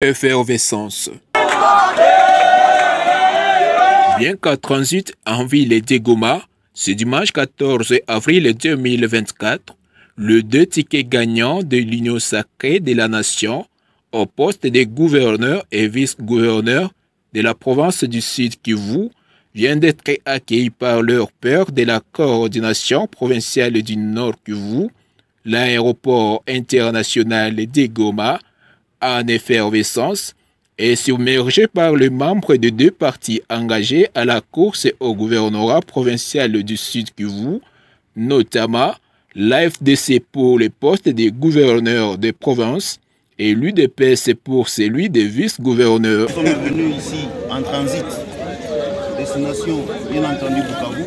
Effervescence. Bien qu'à transit en ville de Goma, ce dimanche 14 avril 2024, le 2 tickets gagnants de l'Union sacrée de la nation au poste de gouverneur et vice-gouverneur de la province du Sud Kivu viennent d'être accueillis par leur père de la coordination provinciale du Nord Kivu, l'aéroport international de Goma, en effervescence et submergé par les membres de deux partis engagés à la course au gouvernorat provincial du Sud Kivu, notamment l'AFDC pour le poste de gouverneur de province et l'UDPS pour celui de vice-gouverneur. Nous sommes venus ici en transit, destination bien entendu Bukavu.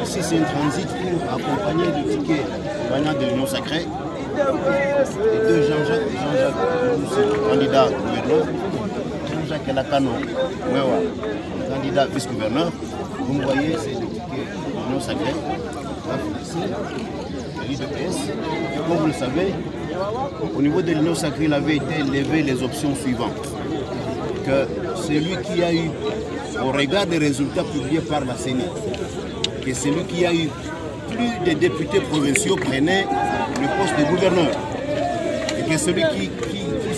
Ici c'est un transit pour accompagner le ticket gagnant de l'Union sacrée. Les deux Jean-Jacques, candidat gouverneur, Jean-Jacques Elakano, candidat vice-gouverneur. Vous me voyez, c'est le ticket de l'Union sacrée. Ici, l'UDPS. Et comme vous le savez, au niveau de l'Union sacrée, il avait été levé les options suivantes. Que celui qui a eu, au regard des résultats publiés par la CENI, que celui qui a eu plus de députés provinciaux prenait le poste de gouverneur et que celui qui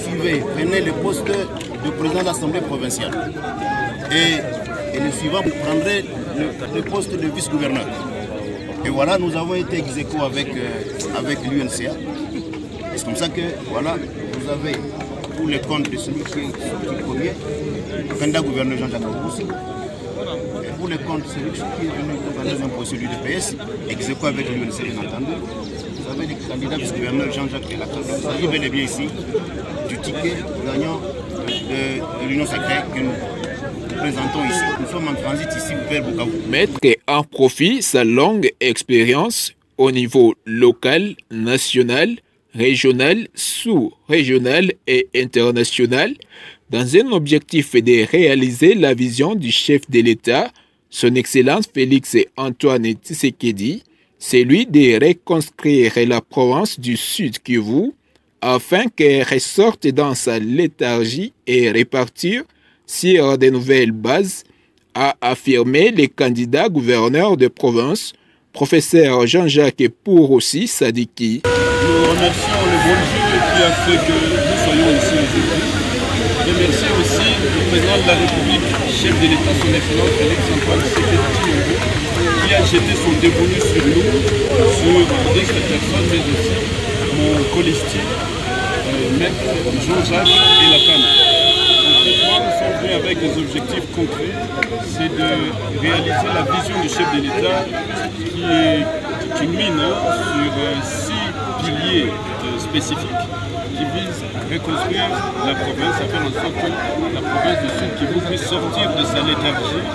suivait prenait le poste de président de l'Assemblée provinciale et le suivant prendrait le poste de vice-gouverneur. Et voilà, nous avons été ex aequo avec l'UNCA. C'est comme ça que voilà, vous avez tous les comptes de celui qui est premier, le candidat gouverneur Jean-Jacques Elakano. Et pour les comptes, celui qui est venu pour la deuxième position du DPS, ex aequo avec l'UNC, bien entendu. Vous avez le candidat vice-gouverneur Jean-Jacques Elakano. Il s'agit bel et bien ici du ticket gagnant de l'Union sacrée que nous présentons ici. Nous sommes en transit ici vers Bukavu. Mettre en profit sa longue expérience au niveau local, national, régional, sous-régional et international, dans un objectif de réaliser la vision du chef de l'État, son Excellence Félix Antoine Tshisekedi, celui de reconstruire la province du Sud Kivu, afin qu'elle ressorte dans sa léthargie et repartir sur de nouvelles bases, a affirmé le candidat gouverneur de province, professeur Jean-Jacques Pouroussi Sadiki. Nous remercions le bon Dieu qui a fait que nous soyons ici aujourd'hui. Remercier aussi le président de la République, chef de l'État, son Excellence Félix Antoine Tshisekedi, qui a jeté son dévolu sur nous, sur d'autres personnes, mais aussi mon colistier, maître Jean-Jacques Elakano. Nous sommes venus avec des objectifs concrets, c'est de réaliser la vision du chef de l'État qui mine sur 6 piliers spécifiques qui visent à reconstruire la province, à faire en sorte que la province du Sud Kivu puisse sortir de sa léthargie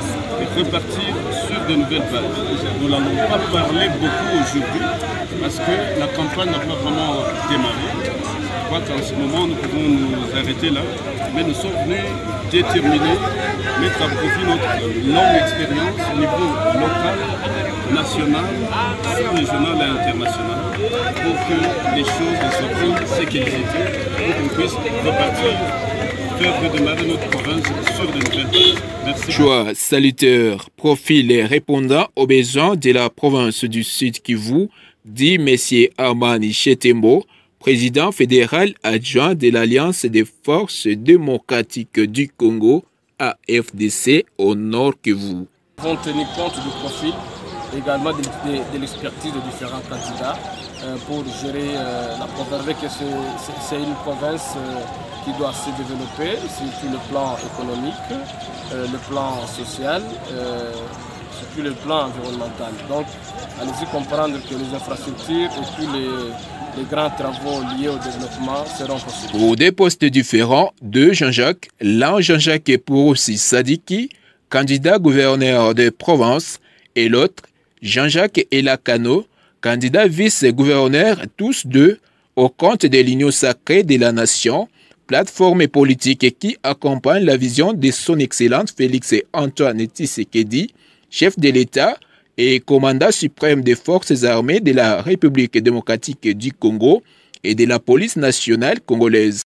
et repartir sur de nouvelles bases. Nous n'allons pas parler beaucoup aujourd'hui parce que la campagne n'a pas vraiment démarré. Je crois qu'en ce moment nous pouvons nous arrêter là, mais nous sommes venus déterminés, mettre à profit notre longue expérience au niveau local, national, sous-régional et international pour que les choses soient ce qu'elles étaient, pour qu'on puisse repartir, faire redémarrer notre province sur de nouvelles bases. Merci. Choix salutaire, profil répondant aux besoins de la province du Sud Kivu, dit M. Amani Chetembo, président fédéral adjoint de l'Alliance des forces démocratiques du Congo, AFDC, au Nord Kivu. Nous avons tenu compte du profil, également de l'expertise de différents candidats pour gérer la province. C'est une province qui doit se développer sur le plan économique, le plan social, sur le plan environnemental. Donc, allez-y comprendre que les infrastructures et puis les grands travaux liés au développement seront possibles. Pour des postes différents, deux Jean-Jacques, l'un Jean-Jacques Pouroussi Sadiki, candidat gouverneur de province, et l'autre Jean-Jacques Elakano, candidat vice-gouverneur, tous deux au compte de l'Union sacrée de la nation, plateforme politique qui accompagne la vision de son Excellence Félix Antoine Tshisekedi, chef de l'État et commandant suprême des forces armées de la République démocratique du Congo et de la police nationale congolaise.